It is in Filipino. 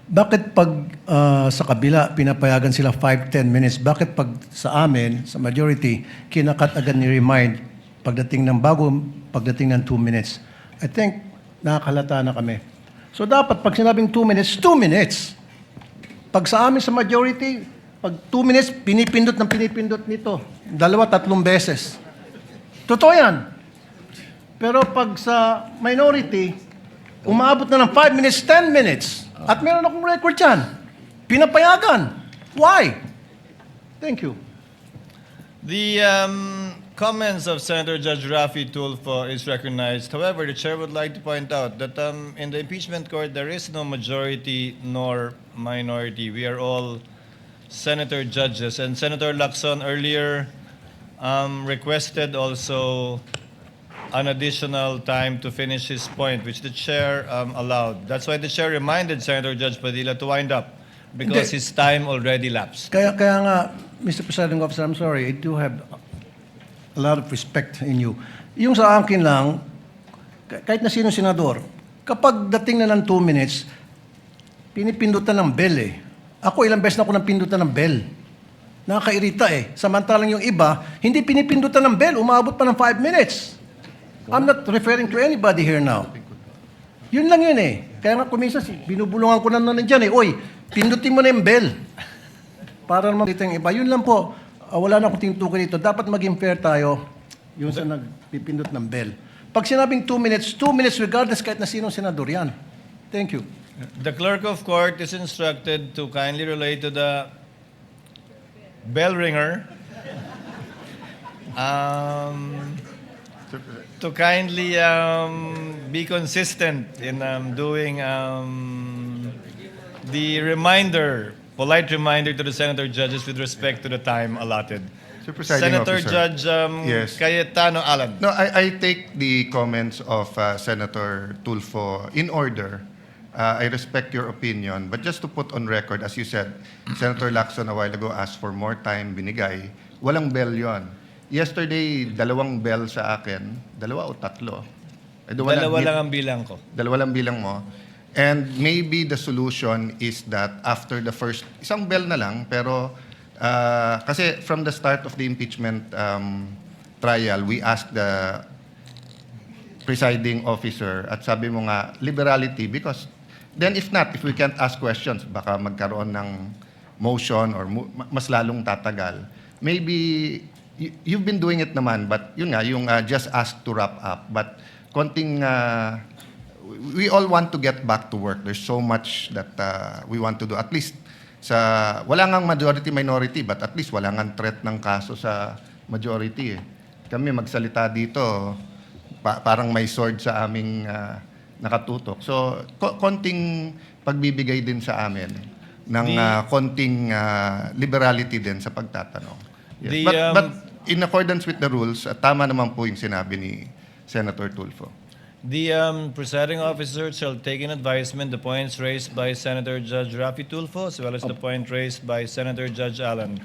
Bakit pag sa kabila, pinapayagan sila 5-10 minutes? Bakit pag sa amin, sa majority, kinakat agad ni remind pagdating ng 2 minutes? I think nakakalata na kami. So dapat pag sinabing 2 minutes, 2 minutes. Pag sa amin sa majority, pag 2 minutes, pinipindot nito. 2-3 beses. Totoo yan. Pero pag sa minority, umaabot na ng 5 minutes, 10 minutes. At meron akong record yan. Pinapayagan. Why? Thank you. The comments of Senator Judge Rafi Tulfo is recognized. However, the chair would like to point out that in the impeachment court, there is no majority nor minority. We are all senator judges. And Senator Lacson earlier requested also an additional time to finish his point, which the chair allowed. That's why the chair reminded Senator Judge Padilla to wind up because Hindi. his time already lapsed. Kaya nga, Mr. Presiding Officer, I'm sorry, I do have a lot of respect in you. Yung sa akin lang, kahit na sino senador, kapag dating na ng 2 minutes, pinipindutan ng bell eh. Ako ilang beses na ako nang pindutan ng bell. Nakakairita eh. Samantalang yung iba, hindi pinipindutan ng bell, umabot pa ng 5 minutes. I'm not referring to anybody here now. Yun lang yun eh. Kaya nga kuminsan, binubulungan ko na nandiyan eh. Oy, pindutin mo na yung bell. Para naman dito yung iba. Yun lang po. Wala na akong tinutukoy dito. Dapat maging fair tayo yung sa nagpipindot ng bell. Pag sinabing 2 minutes regardless kahit na sinong senador yan. Thank you. The clerk of court is instructed to kindly relate to the bell ringer to kindly be consistent in doing the polite reminder to the senator judges with respect to the time allotted. Mr. Presiding Senator Officer. Judge Yes. Cayetano Alan. No, I take the comments of Senator Tulfo in order. I respect your opinion, but just to put on record, as you said, Senator Lacson a while ago asked for more time, binigay. Walang bell yon. Yesterday, 2 bell sa akin. 2 o 3? Dalawa lang ang bilang ko. 2 lang bilang mo. And maybe the solution is that after the first, isang bell na lang, pero kasi from the start of the impeachment trial, we asked the presiding officer at sabi mo nga, liberality, because then if we can't ask questions, baka magkaroon ng motion or mas lalong tatagal. Maybe, you've been doing it naman, but yun nga, yung just ask to wrap up. But konting, we all want to get back to work. There's so much that we want to do. At least, wala ngang majority-minority, but at least wala ngang threat ng kaso sa majority. Eh. Kami magsalita dito, parang may sword sa aming nakatutok. So, konting pagbibigay din sa amin ng konting liberality din sa pagtatanong. Yes. But in accordance with the rules, tama naman po yung sinabi ni Senator Tulfo. The presiding officer shall take in advisement the points raised by Senator Judge Rafi Tulfo as well as the point raised by Senator Judge Allen.